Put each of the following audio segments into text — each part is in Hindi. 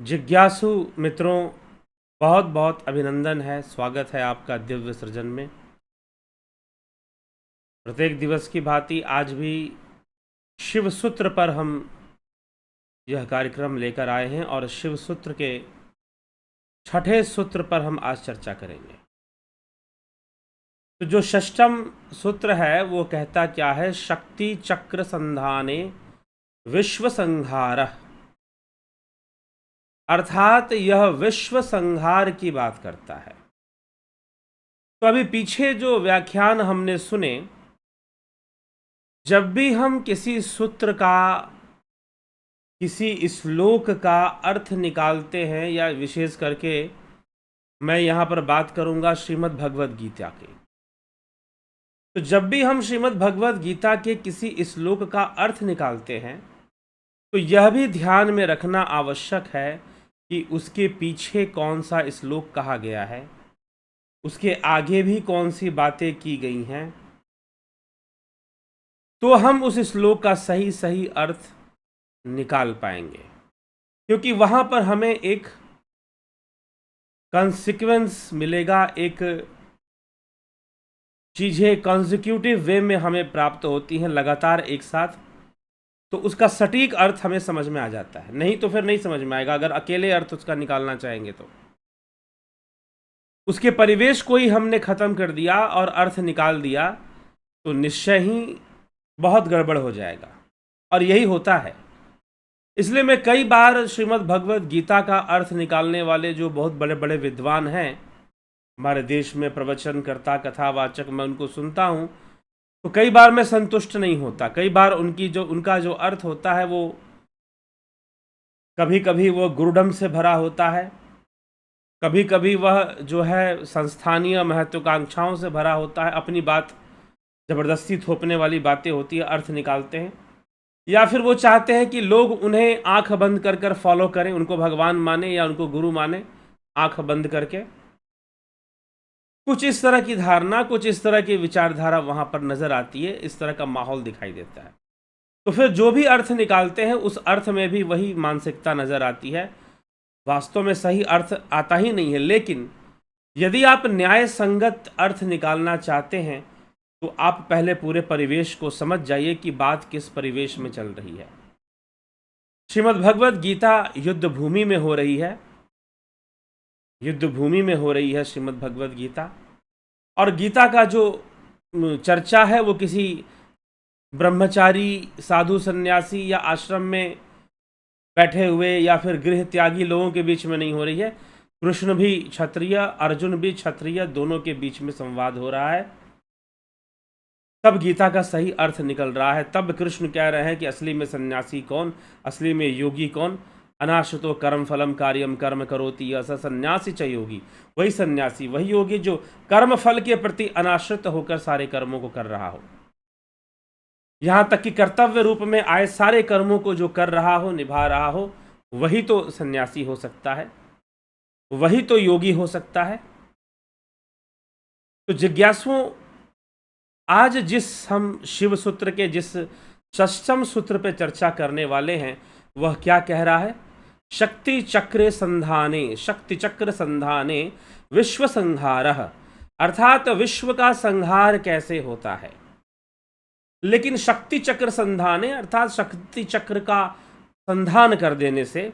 जिज्ञासु मित्रों, बहुत बहुत अभिनंदन है, स्वागत है आपका दिव्य सृजन में। प्रत्येक दिवस की भांति आज भी शिव सूत्र पर हम यह कार्यक्रम लेकर आए हैं और शिव सूत्र के छठे सूत्र पर हम आज चर्चा करेंगे। तो जो षष्ठम सूत्र है वो कहता क्या है? शक्ति चक्र संधाने विश्व संहारः, अर्थात यह विश्व संहार की बात करता है। तो अभी पीछे जो व्याख्यान हमने सुने, जब भी हम किसी सूत्र का, किसी श्लोक का अर्थ निकालते हैं, या विशेष करके मैं यहाँ पर बात करूँगा श्रीमद् भगवद गीता के, तो जब भी हम श्रीमद् भगवद गीता के किसी श्लोक का अर्थ निकालते हैं तो यह भी ध्यान में रखना आवश्यक है कि उसके पीछे कौन सा श्लोक कहा गया है, उसके आगे भी कौन सी बातें की गई हैं, तो हम उस श्लोक का सही सही अर्थ निकाल पाएंगे। क्योंकि वहाँ पर हमें एक कॉन्सिक्वेंस मिलेगा, एक चीज़ें कॉन्जिक्यूटिव वे में हमें प्राप्त होती हैं लगातार एक साथ, तो उसका सटीक अर्थ हमें समझ में आ जाता है। नहीं तो फिर नहीं समझ में आएगा अगर अकेले अर्थ उसका निकालना चाहेंगे तो। उसके परिवेश को ही हमने ख़त्म कर दिया और अर्थ निकाल दिया तो निश्चय ही बहुत गड़बड़ हो जाएगा, और यही होता है। इसलिए मैं कई बार श्रीमद् भगवद गीता का अर्थ निकालने वाले जो बहुत बड़े बड़े विद्वान हैं हमारे देश में, प्रवचनकर्ता, कथावाचक, मैं उनको सुनता हूँ तो कई बार मैं संतुष्ट नहीं होता। कई बार उनका जो अर्थ होता है वो कभी कभी वो गुरुडम से भरा होता है, कभी कभी वह जो है संस्थानीय महत्वाकांक्षाओं से भरा होता है, अपनी बात ज़बरदस्ती थोपने वाली बातें होती है, अर्थ निकालते हैं। या फिर वो चाहते हैं कि लोग उन्हें आंख बंद कर कर फॉलो करें, उनको भगवान माने या उनको गुरु माने, आंख बंद करके। कुछ इस तरह की धारणा, कुछ इस तरह की विचारधारा वहाँ पर नज़र आती है, इस तरह का माहौल दिखाई देता है। तो फिर जो भी अर्थ निकालते हैं उस अर्थ में भी वही मानसिकता नज़र आती है। वास्तव में सही अर्थ आता ही नहीं है। लेकिन यदि आप न्याय संगत अर्थ निकालना चाहते हैं तो आप पहले पूरे परिवेश को समझ जाइए कि बात किस परिवेश में चल रही है। श्रीमद् भगवद गीता युद्ध भूमि में हो रही है, युद्ध भूमि में हो रही है श्रीमद् भगवद गीता। और गीता का जो चर्चा है वो किसी ब्रह्मचारी, साधु, सन्यासी या आश्रम में बैठे हुए या फिर गृह त्यागी लोगों के बीच में नहीं हो रही है। कृष्ण भी क्षत्रिय, अर्जुन भी क्षत्रिय, दोनों के बीच में संवाद हो रहा है। तब गीता का सही अर्थ निकल रहा है। तब कृष्ण कह रहे हैं कि असली में सन्यासी कौन, असली में योगी कौन। अनाश्रितो कर्म फलम कार्यम कर्म करोति यः स सन्यासी च योगी। वही सन्यासी, वही योगी जो कर्म फल के प्रति अनाश्रित होकर सारे कर्मों को कर रहा हो, यहाँ तक कि कर्तव्य रूप में आए सारे कर्मों को जो कर रहा हो, निभा रहा हो, वही तो सन्यासी हो सकता है, वही तो योगी हो सकता है। तो जिज्ञासुओं, आज जिस हम शिव सूत्र के जिस षष्ठम सूत्र पे चर्चा करने वाले हैं वह क्या कह रहा है? शक्ति चक्र संधाने, शक्ति चक्र संधाने विश्व संहारः, अर्थात विश्व का संहार कैसे होता है। लेकिन शक्ति चक्र संधाने अर्थात शक्ति चक्र का संधान कर देने से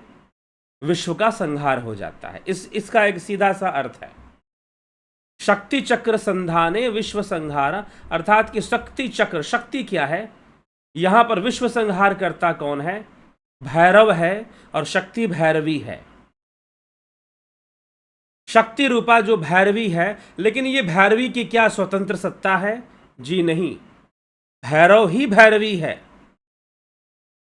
विश्व का संहार हो जाता है। इसका एक सीधा सा अर्थ है, शक्ति चक्र संधाने विश्व संहार, अर्थात कि शक्ति चक्र, शक्ति क्या है, यहां पर विश्व संहार करता कौन है? भैरव है, और शक्ति भैरवी है। शक्ति रूपा जो भैरवी है, लेकिन ये भैरवी की क्या स्वतंत्र सत्ता है? जी नहीं, भैरव ही भैरवी है।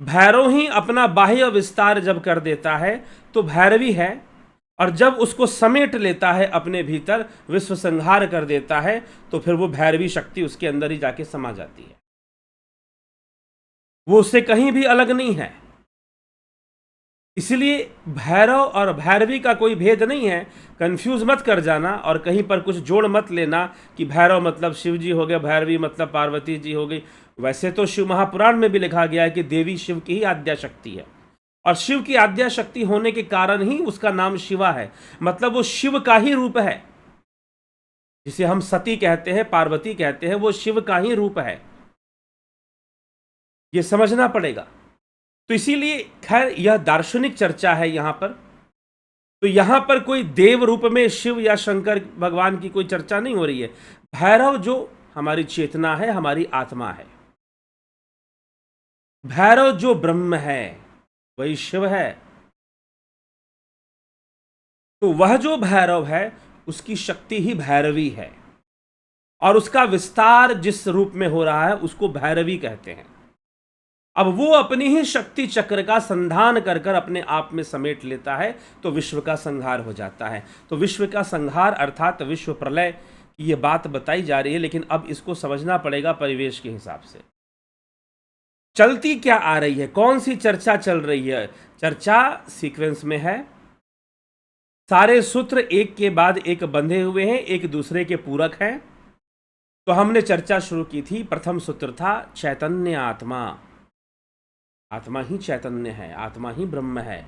भैरव ही अपना बाह्य विस्तार जब कर देता है तो भैरवी है, और जब उसको समेट लेता है अपने भीतर, विश्व संहार कर देता है, तो फिर वो भैरवी शक्ति उसके अंदर ही जाके समा जाती है। वो उससे कहीं भी अलग नहीं है। इसलिए भैरव और भैरवी का कोई भेद नहीं है। कंफ्यूज मत कर जाना और कहीं पर कुछ जोड़ मत लेना कि भैरव मतलब शिव जी हो गए, भैरवी मतलब पार्वती जी हो गई। वैसे तो शिव महापुराण में भी लिखा गया है कि देवी शिव की ही आद्या शक्ति है, और शिव की आद्या शक्ति होने के कारण ही उसका नाम शिवा है, मतलब वो शिव का ही रूप है। जिसे हम सती कहते हैं, पार्वती कहते हैं, वो शिव का ही रूप है, ये समझना पड़ेगा। तो इसीलिए खैर यह दार्शनिक चर्चा है यहां पर। तो यहां पर कोई देव रूप में शिव या शंकर भगवान की कोई चर्चा नहीं हो रही है। भैरव जो हमारी चेतना है, हमारी आत्मा है, भैरव जो ब्रह्म है वही शिव है। तो वह जो भैरव है उसकी शक्ति ही भैरवी है, और उसका विस्तार जिस रूप में हो रहा है उसको भैरवी कहते हैं। अब वो अपनी ही शक्ति चक्र का संधान कर कर अपने आप में समेट लेता है, तो विश्व का संहार हो जाता है। तो विश्व का संहार अर्थात विश्व प्रलय की ये बात बताई जा रही है, लेकिन अब इसको समझना पड़ेगा परिवेश के हिसाब से। चलती क्या आ रही है, कौन सी चर्चा चल रही है? चर्चा सीक्वेंस में है, सारे सूत्र एक के बाद एक बंधे हुए हैं, एक दूसरे के पूरक हैं। तो हमने चर्चा शुरू की थी, प्रथम सूत्र था चैतन्य आत्मा, आत्मा ही चैतन्य है, आत्मा ही ब्रह्म है।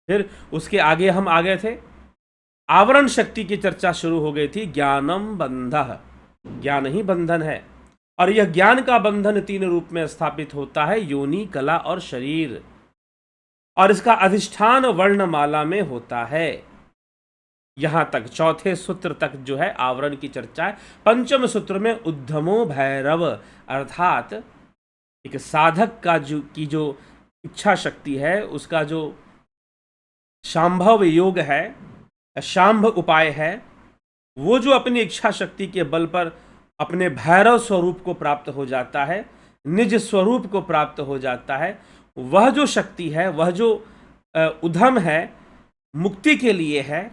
फिर उसके आगे हम आ गए थे, आवरण शक्ति की चर्चा शुरू हो गई थी, ज्ञानम बंधः, ज्ञान ही बंधन है, और यह ज्ञान का बंधन तीन रूप में स्थापित होता है, योनि, कला और शरीर, और इसका अधिष्ठान वर्णमाला में होता है। यहां तक चौथे सूत्र तक जो है आवरण की चर्चा है। पंचम सूत्र में उद्धमो भैरव, अर्थात एक साधक का जो इच्छा शक्ति है, उसका जो शांभव योग है, शांभ उपाय है, वो जो अपनी इच्छा शक्ति के बल पर अपने भैरव स्वरूप को प्राप्त हो जाता है, निज स्वरूप को प्राप्त हो जाता है, वह जो शक्ति है, वह जो उद्यम है, मुक्ति के लिए है।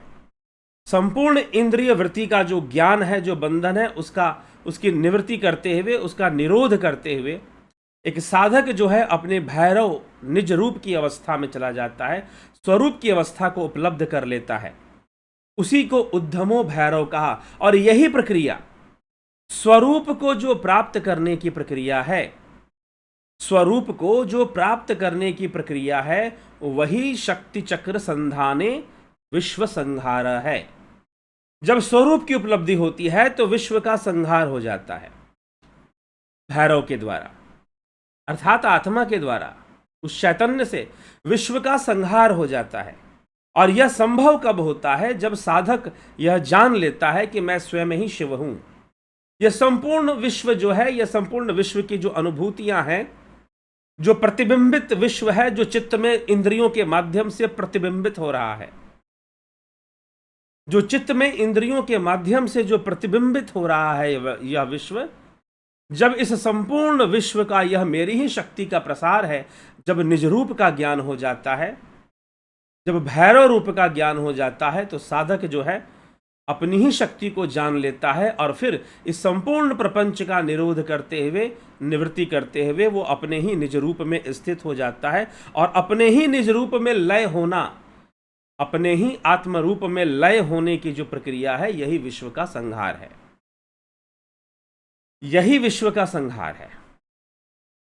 संपूर्ण इंद्रिय वृत्ति का जो ज्ञान है, जो बंधन है, उसकी निवृत्ति करते हुए, उसका निरोध करते हुए एक साधक जो है अपने भैरव निज रूप की अवस्था में चला जाता है, स्वरूप की अवस्था को उपलब्ध कर लेता है। उसी को उद्धमो भैरव कहा। और यही प्रक्रिया स्वरूप को जो प्राप्त करने की प्रक्रिया है, स्वरूप को जो प्राप्त करने की प्रक्रिया है, वही शक्ति चक्र संधाने विश्व संहार है। जब स्वरूप की उपलब्धि होती है तो विश्व का संहार हो जाता है भैरव के द्वारा, अर्थात आत्मा के द्वारा, उस चैतन्य से विश्व का संहार हो जाता है। और यह संभव कब होता है? जब साधक यह जान लेता है कि मैं स्वयं ही शिव हूं। यह संपूर्ण विश्व जो है, यह संपूर्ण विश्व की जो अनुभूतियां हैं, जो प्रतिबिंबित विश्व है, जो चित्त में इंद्रियों के माध्यम से प्रतिबिंबित हो रहा है, जो चित्त में इंद्रियों के माध्यम से जो प्रतिबिंबित हो रहा है यह विश्व, जब इस संपूर्ण विश्व का यह मेरी ही शक्ति का प्रसार है, जब निज रूप का ज्ञान हो जाता है, जब भैरव रूप का ज्ञान हो जाता है, तो साधक जो है अपनी ही शक्ति को जान लेता है, और फिर इस संपूर्ण प्रपंच का निरोध करते हुए, निवृत्ति करते हुए वो अपने ही निज रूप में स्थित हो जाता है। और अपने ही निज रूप में लय होना, अपने ही आत्म रूप में लय होने की जो प्रक्रिया है, यही विश्व का संहार है, यही विश्व का संहार है।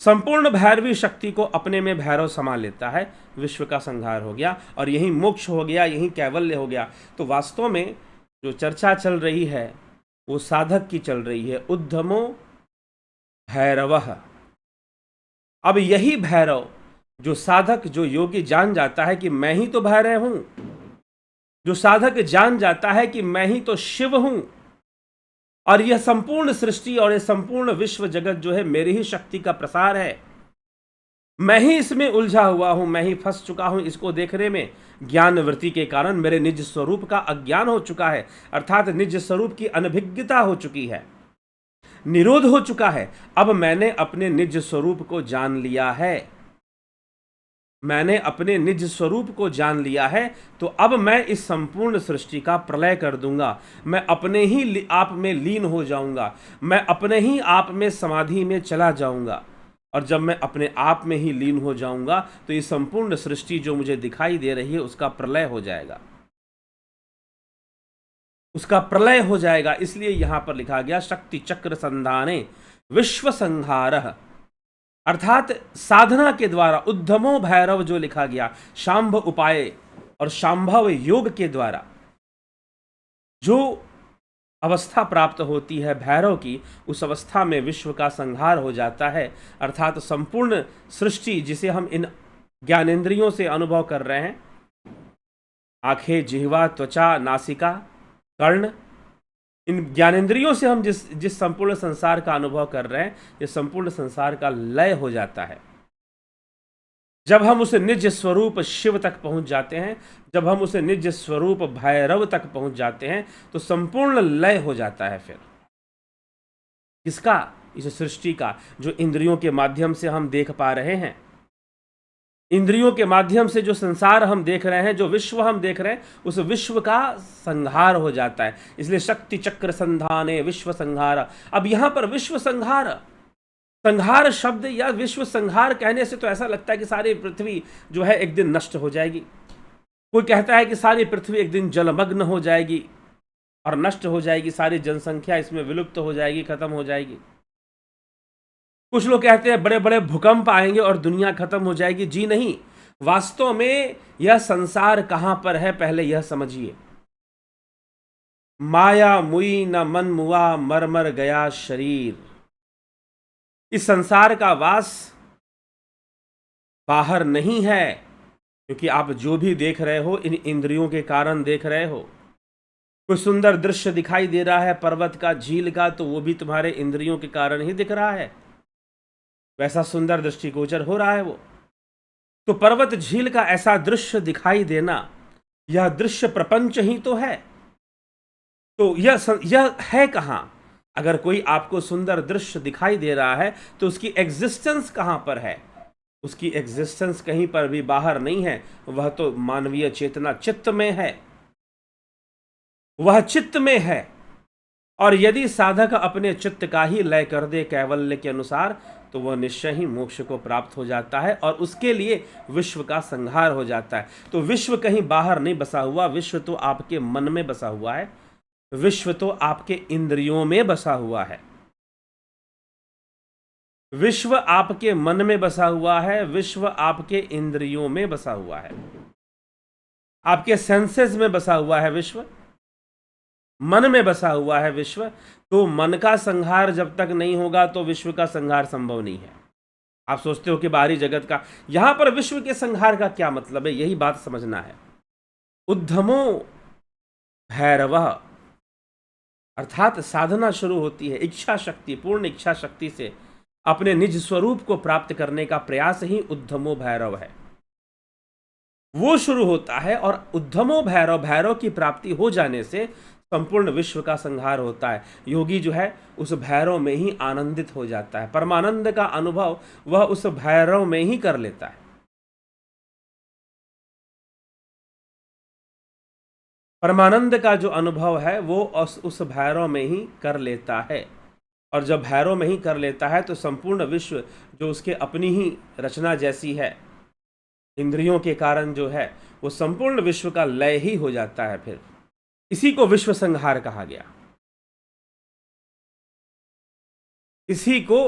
संपूर्ण भैरवी शक्ति को अपने में भैरव समा लेता है, विश्व का संहार हो गया, और यही मोक्ष हो गया, यही कैवल्य हो गया। तो वास्तव में जो चर्चा चल रही है वो साधक की चल रही है, उद्धमो भैरवः। अब यही भैरव जो साधक, जो योगी जान जाता है कि मैं ही तो भैरव हूं, जो साधक जान जाता है कि मैं ही तो शिव हूं, और यह संपूर्ण सृष्टि और यह संपूर्ण विश्व जगत जो है मेरी ही शक्ति का प्रसार है, मैं ही इसमें उलझा हुआ हूं, मैं ही फंस चुका हूं इसको देखने में, ज्ञान वृत्ति के कारण मेरे निज स्वरूप का अज्ञान हो चुका है, अर्थात निज स्वरूप की अनभिज्ञता हो चुकी है, निरोध हो चुका है। अब मैंने अपने निज स्वरूप को जान लिया है, मैंने अपने निज स्वरूप को जान लिया है, तो अब मैं इस संपूर्ण सृष्टि का प्रलय कर दूंगा, मैं अपने ही आप में लीन हो जाऊंगा, मैं अपने ही आप में समाधि में चला जाऊंगा। और जब मैं अपने आप में ही लीन हो जाऊंगा तो ये संपूर्ण सृष्टि जो मुझे दिखाई दे रही है उसका प्रलय हो जाएगा, उसका प्रलय हो जाएगा। इसलिए यहां पर लिखा गया शक्ति चक्र संधाने विश्व संहारः। अर्थात साधना के द्वारा उद्धमो भैरव जो लिखा गया, शांभ उपाय और शांभव योग के द्वारा जो अवस्था प्राप्त होती है भैरव की, उस अवस्था में विश्व का संहार हो जाता है। अर्थात संपूर्ण सृष्टि जिसे हम इन ज्ञानेंद्रियों से अनुभव कर रहे हैं, आंखें, जिह्वा, त्वचा, नासिका, कर्ण, इन ज्ञानेंद्रियों से हम जिस संपूर्ण संसार का अनुभव कर रहे हैं, ये संपूर्ण संसार का लय हो जाता है। जब हम उस निज स्वरूप शिव तक पहुंच जाते हैं, जब हम उस निज स्वरूप भैरव तक पहुंच जाते हैं, तो संपूर्ण लय हो जाता है। फिर किसका? इस सृष्टि का, जो इंद्रियों के माध्यम से हम देख पा रहे हैं। इंद्रियों के माध्यम से जो संसार हम देख रहे हैं, जो विश्व हम देख रहे हैं, उस विश्व का संहार हो जाता है। इसलिए शक्ति चक्र संधाने विश्व संहार। अब यहां पर विश्व संहार, संहार शब्द या विश्व संहार कहने से तो ऐसा लगता है कि सारी पृथ्वी जो है एक दिन नष्ट हो जाएगी। कोई कहता है कि सारी पृथ्वी एक दिन जलमग्न हो जाएगी और नष्ट हो जाएगी, सारी जनसंख्या इसमें विलुप्त हो जाएगी, खत्म हो जाएगी। कुछ लोग कहते हैं बड़े बड़े भूकंप आएंगे और दुनिया खत्म हो जाएगी। जी नहीं, वास्तव में यह संसार कहां पर है, पहले यह समझिए। माया मुई न मन मुआ, मर मर गया शरीर। इस संसार का वास बाहर नहीं है, क्योंकि आप जो भी देख रहे हो इन इंद्रियों के कारण देख रहे हो। कोई सुंदर दृश्य दिखाई दे रहा है पर्वत का, झील का, तो वो भी तुम्हारे इंद्रियों के कारण ही दिख रहा है, वैसा सुंदर दृष्टिगोचर हो रहा है वो। तो पर्वत झील का ऐसा दृश्य दिखाई देना, यह दृश्य प्रपंच ही तो है। तो यह है कहां? अगर कोई आपको सुंदर दृश्य दिखाई दे रहा है तो उसकी एग्जिस्टेंस कहां पर है? उसकी एग्जिस्टेंस कहीं पर भी बाहर नहीं है, वह तो मानवीय चेतना चित्त में है, वह चित्त में है। और यदि साधक अपने चित्त का ही लय कर दे कैवल्य के अनुसार, तो वह निश्चय ही मोक्ष को प्राप्त हो जाता है और उसके लिए विश्व का संहार हो जाता है। तो विश्व कहीं बाहर नहीं बसा हुआ, विश्व तो आपके मन में बसा हुआ है, विश्व तो आपके इंद्रियों में बसा हुआ है, विश्व आपके मन में बसा हुआ है, विश्व आपके इंद्रियों में बसा हुआ है, आपके सेंसेस में बसा हुआ है विश्व, मन में बसा हुआ है विश्व। तो मन का संहार जब तक नहीं होगा तो विश्व का संहार संभव नहीं है। आप सोचते हो कि बाहरी जगत का, यहां पर विश्व के संहार का क्या मतलब है, यही बात समझना है। उद्धमो भैरव, अर्थात साधना शुरू होती है इच्छा शक्ति, पूर्ण इच्छा शक्ति से अपने निज स्वरूप को प्राप्त करने का प्रयास ही उद्धमो भैरव है, वो शुरू होता है। और उद्धमो भैरव, भैरव की प्राप्ति हो जाने से संपूर्ण विश्व का संहार होता है। योगी जो है उस भैरव में ही आनंदित हो जाता है, परमानंद का अनुभव वह उस भैरव में ही कर लेता है। परमानंद का जो अनुभव है वो उस भैरव में ही कर लेता है। और जब भैरव में ही कर लेता है तो संपूर्ण विश्व जो उसके अपनी ही रचना जैसी है, इंद्रियों के कारण जो है, वो संपूर्ण विश्व का लय ही हो जाता है। फिर इसी को विश्व संहार कहा गया, इसी को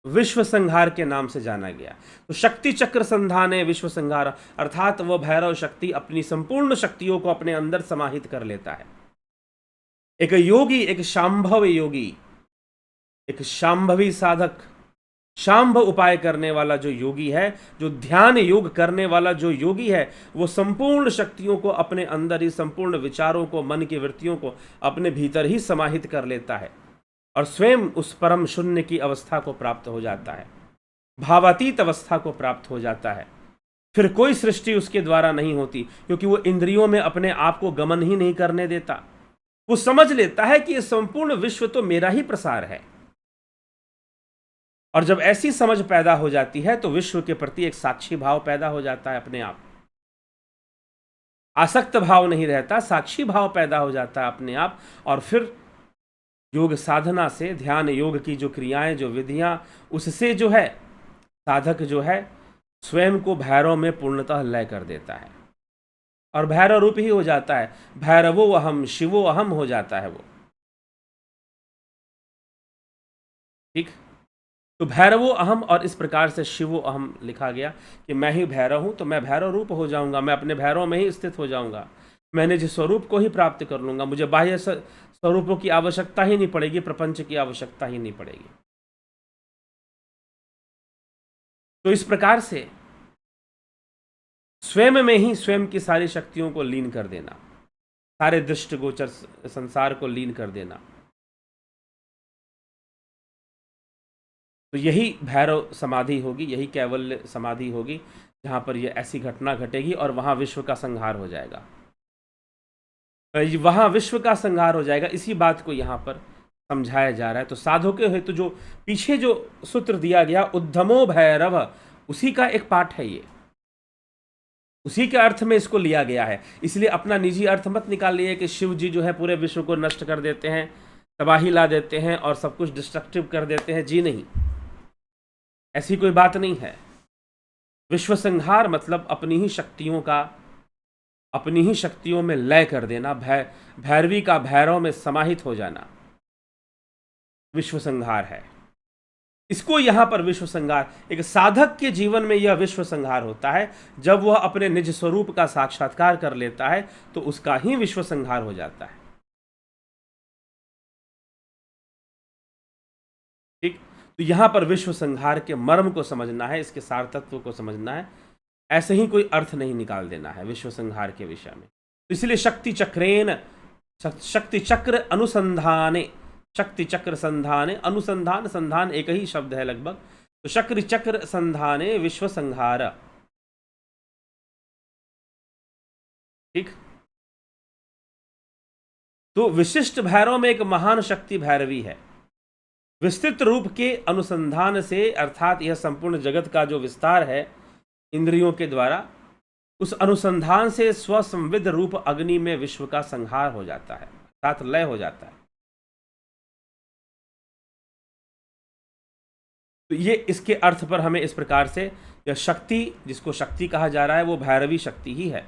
विश्व संहार के नाम से जाना गया। तो शक्ति चक्र संधाने विश्व संहार, अर्थात वह भैरव शक्ति अपनी संपूर्ण शक्तियों को अपने अंदर समाहित कर लेता है। एक योगी, एक शांभव योगी, एक शांभवी साधक, शांभ उपाय करने वाला जो योगी है, जो ध्यान योग करने वाला जो योगी है, वो संपूर्ण शक्तियों को अपने अंदर ही, संपूर्ण विचारों को, मन की वृत्तियों को अपने भीतर ही समाहित कर लेता है और स्वयं उस परम शून्य की अवस्था को प्राप्त हो जाता है, भावातीत अवस्था को प्राप्त हो जाता है। फिर कोई सृष्टि उसके द्वारा नहीं होती, क्योंकि वो इंद्रियों में अपने आप को गमन ही नहीं करने देता। वो समझ लेता है कि ये संपूर्ण विश्व तो मेरा ही प्रसार है। और जब ऐसी समझ पैदा हो जाती है तो विश्व के प्रति एक साक्षी भाव पैदा हो जाता है अपने आप। आसक्त भाव नहीं रहता, साक्षी भाव पैदा हो जाता है अपने आप। और फिर योग साधना से, ध्यान योग की जो क्रियाएं, जो विधियां, उससे जो है साधक जो है स्वयं को भैरव में पूर्णतः लय कर देता है और भैरव रूप ही हो जाता है। भैरवो अहम शिवो अहम हो जाता है वो। ठीक। तो भैरवो अहम, और इस प्रकार से शिवो अहम लिखा गया कि मैं ही भैरव हूँ, तो मैं भैरव रूप हो जाऊंगा, मैं अपने भैरव में ही स्थित हो जाऊंगा, मैं निज स्वरूप को ही प्राप्त कर लूंगा, मुझे बाह्य स्वरूपों की आवश्यकता ही नहीं पड़ेगी, प्रपंच की आवश्यकता ही नहीं पड़ेगी। तो इस प्रकार से स्वयं में ही स्वयं की सारी शक्तियों को लीन कर देना, सारे दृष्टिगोचर संसार को लीन कर देना, तो यही भैरव समाधि होगी, यही कैवल्य समाधि होगी, जहां पर यह ऐसी घटना घटेगी और वहां विश्व का संहार हो जाएगा, वहां विश्व का संहार हो जाएगा। इसी बात को यहां पर समझाया जा रहा है। तो साधु के हेतु जो पीछे जो सूत्र दिया गया उद्धमो भैरव, उसी का एक पाठ है ये, उसी के अर्थ में इसको लिया गया है। इसलिए अपना निजी अर्थ मत निकालिए कि शिव जी जो है पूरे विश्व को नष्ट कर देते हैं, तबाही ला देते हैं और सब कुछ डिस्ट्रक्टिव कर देते हैं। जी नहीं, ऐसी कोई बात नहीं है। विश्व संहार मतलब अपनी ही शक्तियों का, अपनी ही शक्तियों में लय कर देना, भैरवी का भैरव में समाहित हो जाना, विश्व संहार है। इसको यहां पर विश्व संहार, एक साधक के जीवन में यह विश्व संहार होता है जब वह अपने निज स्वरूप का साक्षात्कार कर लेता है, तो उसका ही विश्व संहार हो जाता है। ठीक, तो यहां पर विश्व संहार के मर्म को समझना है, इसके सार तत्व को समझना है, ऐसे ही कोई अर्थ नहीं निकाल देना है विश्व संहार के विषय में। तो इसलिए शक्ति चक्रेन, शक्ति चक्र अनुसंधाने, शक्ति चक्र संधाने, अनुसंधान संधान एक ही शब्द है लगभग, तो शक्ति चक्र संधाने विश्व संहार। ठीक, तो विशिष्ट भैरव में एक महान शक्ति भैरवी है। विस्तृत रूप के अनुसंधान से, अर्थात यह संपूर्ण जगत का जो विस्तार है इंद्रियों के द्वारा, उस अनुसंधान से स्वसंविद रूप अग्नि में विश्व का संहार हो जाता है, अर्थात लय हो जाता है। तो ये इसके अर्थ पर हमें इस प्रकार से, यह शक्ति जिसको शक्ति कहा जा रहा है वो भैरवी शक्ति ही है।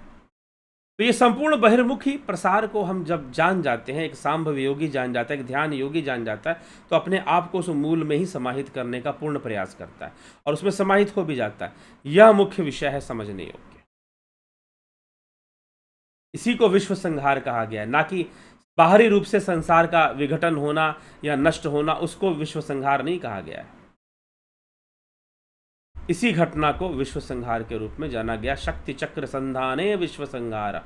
तो ये संपूर्ण बहिर्मुखी प्रसार को हम जब जान जाते हैं, एक सांभव योगी जान जाता है, एक ध्यान योगी जान जाता है, तो अपने आप को उस मूल में ही समाहित करने का पूर्ण प्रयास करता है और उसमें समाहित हो भी जाता है। यह मुख्य विषय है समझने योग्य। इसी को विश्व संहार कहा गया है, ना कि बाहरी रूप से संसार का विघटन होना या नष्ट होना, उसको विश्व संहार नहीं कहा गया है। इसी घटना को विश्व संहार के रूप में जाना गया, शक्ति चक्र संधाने विश्व संहार।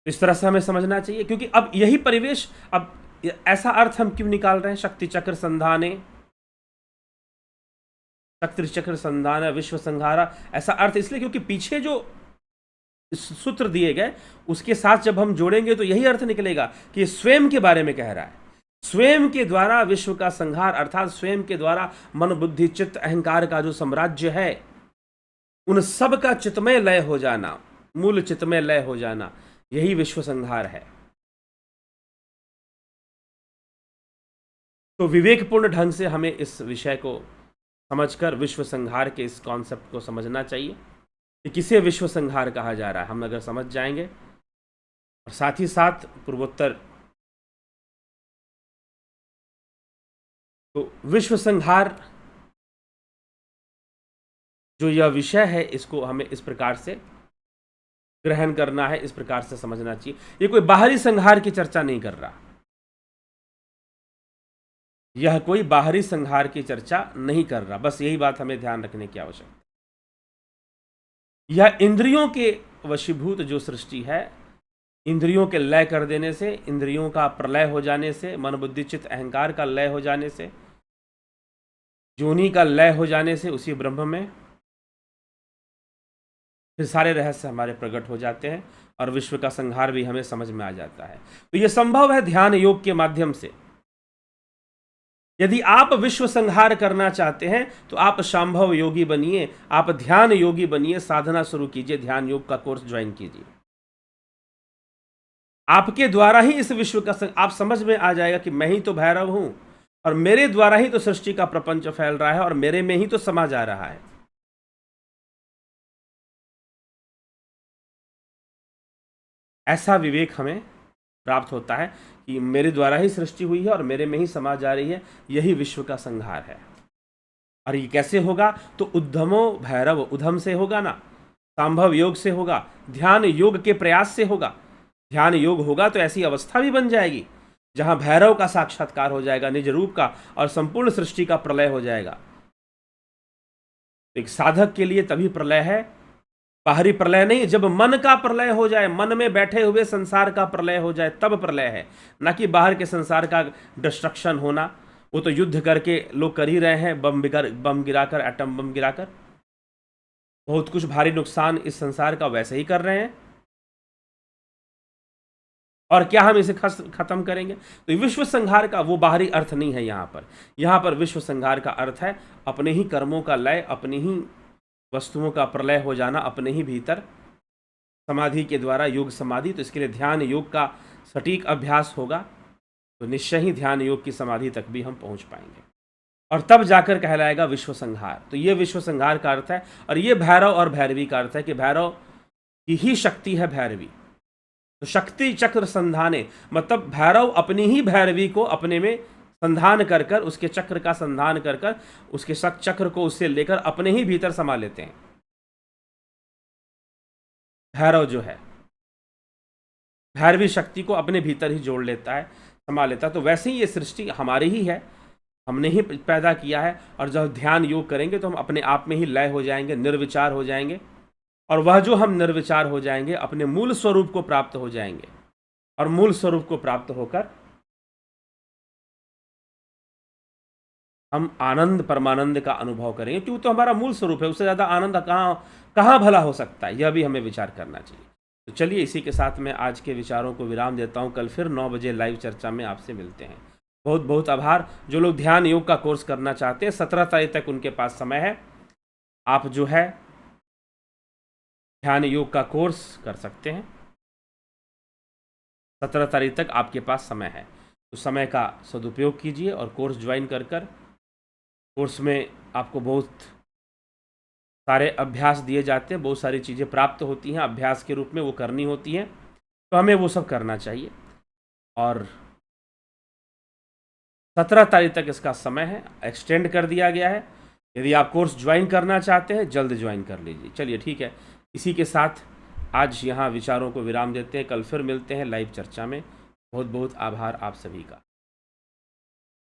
इस तरह से हमें समझना चाहिए, क्योंकि अब यही परिवेश, अब ऐसा अर्थ हम क्यों निकाल रहे हैं शक्ति चक्र संधाने, शक्ति चक्र संधान विश्व संहारा, ऐसा अर्थ इसलिए क्योंकि पीछे जो सूत्र दिए गए उसके साथ जब हम जोड़ेंगे तो यही अर्थ निकलेगा कि स्वयं के बारे में कह रहा है, स्वयं के द्वारा विश्व का संहार, अर्थात स्वयं के द्वारा मन बुद्धि चित्त अहंकार का जो साम्राज्य है उन सब का चित्तमय लय हो जाना, मूल चित्तमय लय हो जाना, यही विश्व संहार है। तो विवेकपूर्ण ढंग से हमें इस विषय को समझकर विश्व संहार के इस कॉन्सेप्ट को समझना चाहिए कि किसे विश्व संहार कहा जा रहा है। हम अगर समझ जाएंगे और साथ ही साथ पूर्वोत्तर, तो विश्व संहार जो यह विषय है इसको हमें इस प्रकार से ग्रहण करना है, इस प्रकार से समझना चाहिए। ये कोई बाहरी संहार की चर्चा नहीं कर रहा, यह कोई बाहरी संहार की चर्चा नहीं कर रहा, बस यही बात हमें ध्यान रखने की आवश्यकता है। यह इंद्रियों के वशीभूत जो सृष्टि है, इंद्रियों के लय कर देने से, इंद्रियों का प्रलय हो जाने से, मन बुद्धि चित्त अहंकार का लय हो जाने से, योनि का लय हो जाने से, उसी ब्रह्म में फिर सारे रहस्य हमारे प्रकट हो जाते हैं और विश्व का संहार भी हमें समझ में आ जाता है। तो यह संभव है ध्यान योग के माध्यम से। यदि आप विश्व संहार करना चाहते हैं तो आप शांभव योगी बनिए, आप ध्यान योगी बनिए, साधना शुरू कीजिए, ध्यान योग का कोर्स ज्वाइन कीजिए। आपके द्वारा ही इस विश्व का आप समझ में आ जाएगा कि मैं ही तो भैरव हूं और मेरे द्वारा ही तो सृष्टि का प्रपंच फैल रहा है और मेरे में ही तो समा जा रहा है। ऐसा विवेक हमें प्राप्त होता है कि मेरे द्वारा ही सृष्टि हुई है और मेरे में ही समा जा रही है, यही विश्व का संहार है। और ये कैसे होगा? तो उद्धमो भैरव, उधम से होगा ना, संभव योग से होगा, ध्यान योग के प्रयास से होगा। ध्यान योग होगा तो ऐसी अवस्था भी बन जाएगी जहां भैरव का साक्षात्कार हो जाएगा, निज रूप का, और संपूर्ण सृष्टि का प्रलय हो जाएगा। एक साधक के लिए तभी प्रलय है, बाहरी प्रलय नहीं, जब मन का प्रलय हो जाए, मन में बैठे हुए संसार का प्रलय हो जाए, तब प्रलय है, ना कि बाहर के संसार का डिस्ट्रक्शन होना। वो तो युद्ध करके लोग कर ही रहे हैं, बम गिराकर, एटम बम गिराकर बहुत कुछ भारी नुकसान इस संसार का वैसे ही कर रहे हैं। और क्या हम इसे खत्म करेंगे? तो विश्व संहार का वो बाहरी अर्थ नहीं है यहाँ पर विश्व संहार का अर्थ है अपने ही कर्मों का लय, अपनी ही वस्तुओं का प्रलय हो जाना, अपने ही भीतर समाधि के द्वारा, योग समाधि। तो इसके लिए ध्यान योग का सटीक अभ्यास होगा, तो निश्चय ही ध्यान योग की समाधि तक भी हम पहुंच पाएंगे, और तब जाकर कहलाएगा विश्व संहार। तो ये विश्व संहार का अर्थ है, और ये भैरव और भैरवी का अर्थ है कि भैरव की ही शक्ति है भैरवी। तो शक्ति चक्र संधाने, मतलब भैरव अपनी ही भैरवी को अपने में संधान कर कर, उसके चक्र का संधान कर कर, उसके चक्र को उससे लेकर अपने ही भीतर समा लेते हैं। भैरव जो है भैरवी शक्ति को अपने भीतर ही जोड़ लेता है, समा लेता है। तो वैसे ही ये सृष्टि हमारी ही है, हमने ही पैदा किया है, और जब ध्यान योग करेंगे तो हम अपने आप में ही लय हो जाएंगे, निर्विचार हो जाएंगे, और वह जो हम निर्विचार हो जाएंगे अपने मूल स्वरूप को प्राप्त हो जाएंगे, और मूल स्वरूप को प्राप्त होकर हम आनंद परमानंद का अनुभव करेंगे, क्योंकि तो हमारा मूल स्वरूप है। उससे ज़्यादा आनंद कहाँ भला हो सकता है, यह भी हमें विचार करना चाहिए। तो चलिए, इसी के साथ मैं आज के विचारों को विराम देता हूँ। कल फिर 9 बजे लाइव चर्चा में आपसे मिलते हैं। बहुत बहुत आभार। जो लोग ध्यान योग का कोर्स करना चाहते हैं, 17 तारीख तक उनके पास समय है। आप जो है ध्यान योग का कोर्स कर सकते हैं, 17 तारीख तक आपके पास समय है। तो समय का सदुपयोग कीजिए और कोर्स ज्वाइन कर कोर्स में आपको बहुत सारे अभ्यास दिए जाते हैं, बहुत सारी चीज़ें प्राप्त होती हैं अभ्यास के रूप में, वो करनी होती हैं, तो हमें वो सब करना चाहिए। और 17 तारीख तक इसका समय है, एक्सटेंड कर दिया गया है। यदि आप कोर्स ज्वाइन करना चाहते हैं, जल्द ज्वाइन कर लीजिए। चलिए ठीक है, इसी के साथ आज यहाँ विचारों को विराम देते हैं। कल फिर मिलते हैं लाइव चर्चा में। बहुत बहुत आभार आप सभी का।